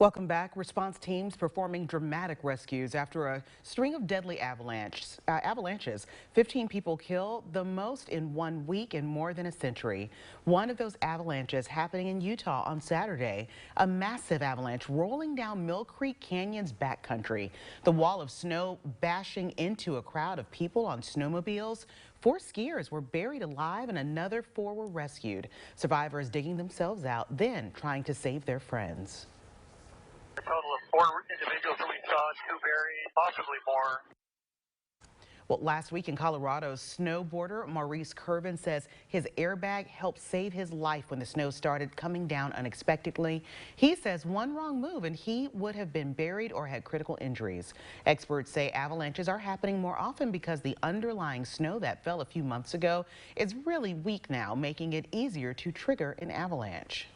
Welcome back. Response teams performing dramatic rescues after a string of deadly avalanches. 15 people killed, the most in 1 week in more than a century. One of those avalanches happening in Utah on Saturday, a massive avalanche rolling down Mill Creek Canyon's backcountry. The wall of snow bashing into a crowd of people on snowmobiles. 4 skiers were buried alive and another 4 were rescued. Survivors digging themselves out, then trying to save their friends. A total of 4 individuals that we saw, 2 buried, possibly more. Well, last week in Colorado, snowboarder Maurice Curvin says his airbag helped save his life when the snow started coming down unexpectedly. He says one wrong move and he would have been buried or had critical injuries. Experts say avalanches are happening more often because the underlying snow that fell a few months ago is really weak now, making it easier to trigger an avalanche.